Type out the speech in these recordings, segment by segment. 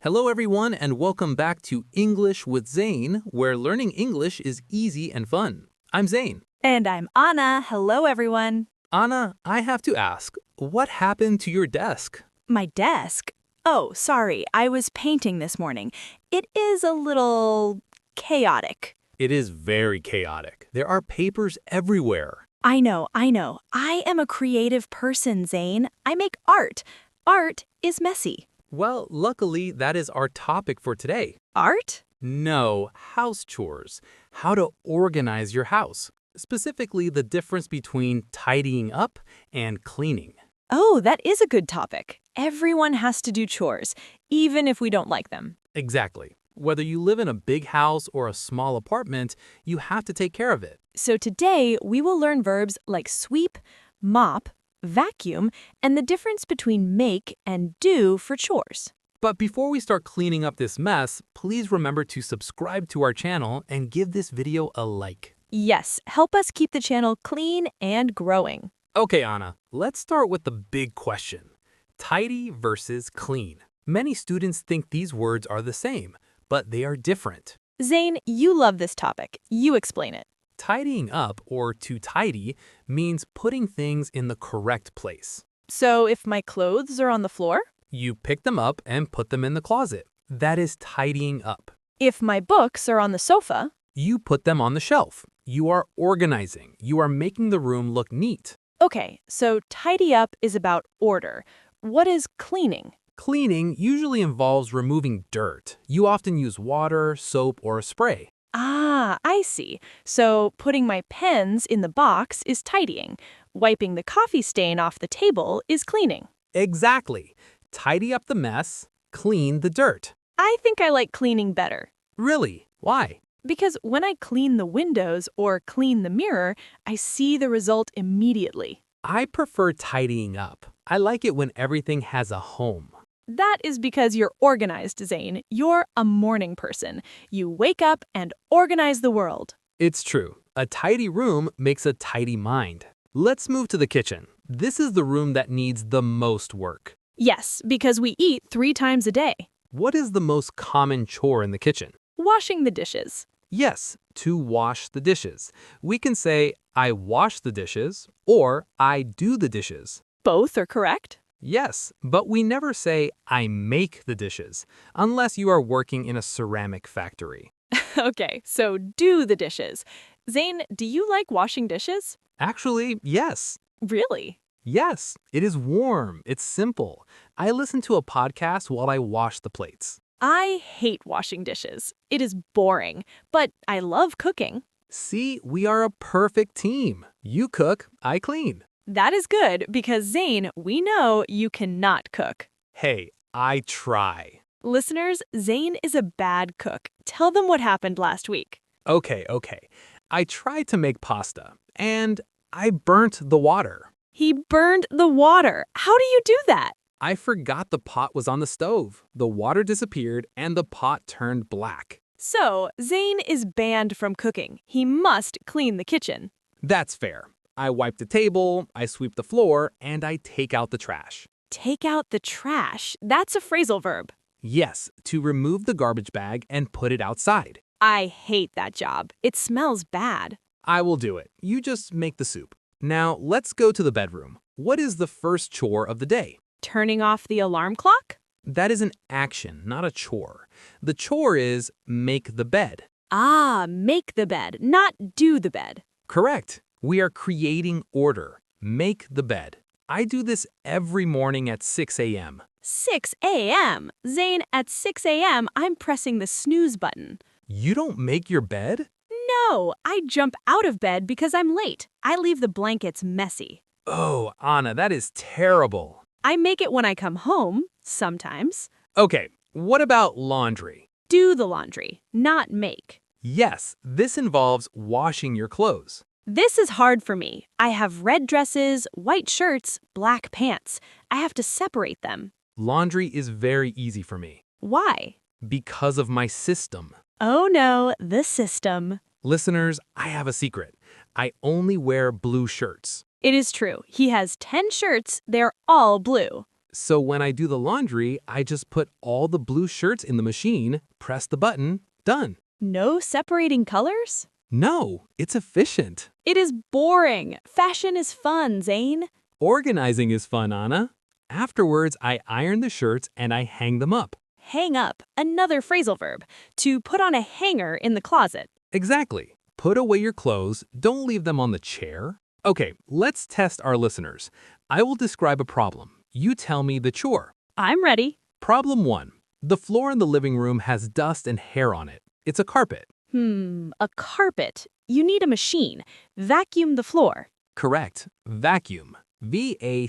Hello everyone and welcome back to English with Zane, where learning English is easy and fun. I'm Zane. And I'm Anna. Hello, everyone. Anna, I have to ask, what happened to your desk? My desk? Oh, sorry. I was painting this morning. It is a little chaotic. It is very chaotic. There are papers everywhere. I know. I am a creative person, Zane. I make art. Art is messy. Well, luckily, that is our topic for today. Art? No, house chores. How to organize your house. Specifically, the difference between tidying up and cleaning. Oh, that is a good topic. Everyone has to do chores, even if we don't like them. Exactly. Whether you live in a big house or a small apartment, you have to take care of it. So today, we will learn verbs like sweep, mop, vacuum, and the difference between make and do for chores. But before we start cleaning up this mess, please remember to subscribe to our channel and give this video a like. Yes, help us keep the channel clean and growing. Okay, Anna, let's start with the big question. Tidy versus clean. Many students think these words are the same, but they are different. Zane, you love this topic. You explain it. Tidying up, or to tidy, means putting things in the correct place. So if my clothes are on the floor? You pick them up and put them in the closet. That is tidying up. If my books are on the sofa? You put them on the shelf. You are organizing. You are making the room look neat. Okay, so tidy up is about order. What is cleaning? Cleaning usually involves removing dirt. You often use water, soap, or a spray. Ah, I see. So putting my pens in the box is tidying. Wiping the coffee stain off the table is cleaning. Exactly. Tidy up the mess, clean the dirt. I think I like cleaning better. Really? Why? Because when I clean the windows or clean the mirror, I see the result immediately. I prefer tidying up. I like it when everything has a home. That is because you're organized, Zane. You're a morning person. You wake up and organize the world. It's true. A tidy room makes a tidy mind. Let's move to the kitchen. This is the room that needs the most work. Yes, because we eat 3 times a day. What is the most common chore in the kitchen? Washing the dishes. Yes, to wash the dishes. We can say, I wash the dishes, or I do the dishes. Both are correct. Yes, but we never say, I make the dishes, unless you are working in a ceramic factory. Okay, so do the dishes. Zane, do you like washing dishes? Actually, yes. Really? Yes, it is warm. It's simple. I listen to a podcast while I wash the plates. I hate washing dishes. It is boring, but I love cooking. See, we are a perfect team. You cook, I clean. That is good because, Zane, we know you cannot cook. Hey, I try. Listeners, Zane is a bad cook. Tell them what happened last week. Okay. I tried to make pasta, and I burnt the water. He burned the water. How do you do that? I forgot the pot was on the stove. The water disappeared, and the pot turned black. So, Zane is banned from cooking. He must clean the kitchen. That's fair. I wipe the table, I sweep the floor, and I take out the trash. Take out the trash. That's a phrasal verb. Yes, to remove the garbage bag and put it outside. I hate that job. It smells bad. I will do it. You just make the soup. Now, let's go to the bedroom. What is the first chore of the day? Turning off the alarm clock? That is an action, not a chore. The chore is make the bed. Ah, make the bed, not do the bed. Correct. We are creating order. Make the bed. I do this every morning at 6 a.m. 6 a.m. Zane, at 6 a.m., I'm pressing the snooze button. You don't make your bed? No, I jump out of bed because I'm late. I leave the blankets messy. Oh, Anna, that is terrible. I make it when I come home, sometimes. Okay, what about laundry? Do the laundry, not make. Yes, this involves washing your clothes. This is hard for me. I have red dresses, white shirts, black pants. I have to separate them. Laundry is very easy for me. Why? Because of my system. Oh no, the system. Listeners, I have a secret. I only wear blue shirts. It is true. He has 10 shirts. They're all blue. So when I do the laundry, I just put all the blue shirts in the machine, press the button, done. No separating colors? No, it's efficient. It is boring. Fashion is fun, Zane. Organizing is fun, Anna. Afterwards, I iron the shirts and I hang them up. Hang up, another phrasal verb, to put on a hanger in the closet. Exactly. Put away your clothes, don't leave them on the chair. Okay, let's test our listeners. I will describe a problem. You tell me the chore. I'm ready. Problem 1. The floor in the living room has dust and hair on it. It's a carpet. A carpet. You need a machine. Vacuum the floor. Correct. Vacuum. V-A-C-C-U-M.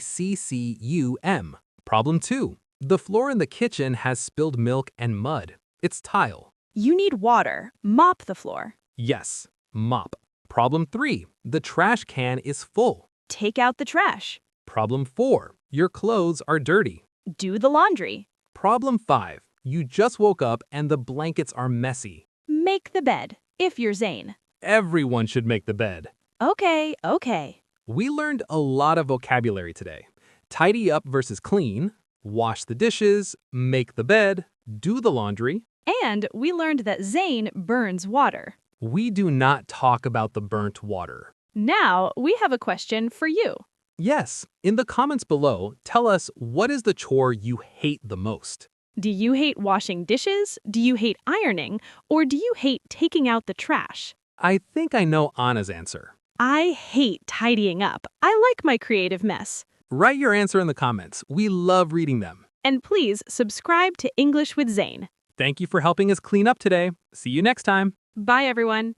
Problem 2. The floor in the kitchen has spilled milk and mud. It's tile. You need water. Mop the floor. Yes. Mop. Problem 3. The trash can is full. Take out the trash. Problem 4. Your clothes are dirty. Do the laundry. Problem 5. You just woke up and the blankets are messy. Make the bed, if you're Zane. Everyone should make the bed. Okay. We learned a lot of vocabulary today. Tidy up versus clean, wash the dishes, make the bed, do the laundry. And we learned that Zane burns water. We do not talk about the burnt water. Now, we have a question for you. Yes, in the comments below, tell us what is the chore you hate the most. Do you hate washing dishes? Do you hate ironing? Or do you hate taking out the trash? I think I know Anna's answer. I hate tidying up. I like my creative mess. Write your answer in the comments. We love reading them. And please subscribe to English with Zane. Thank you for helping us clean up today. See you next time. Bye, everyone.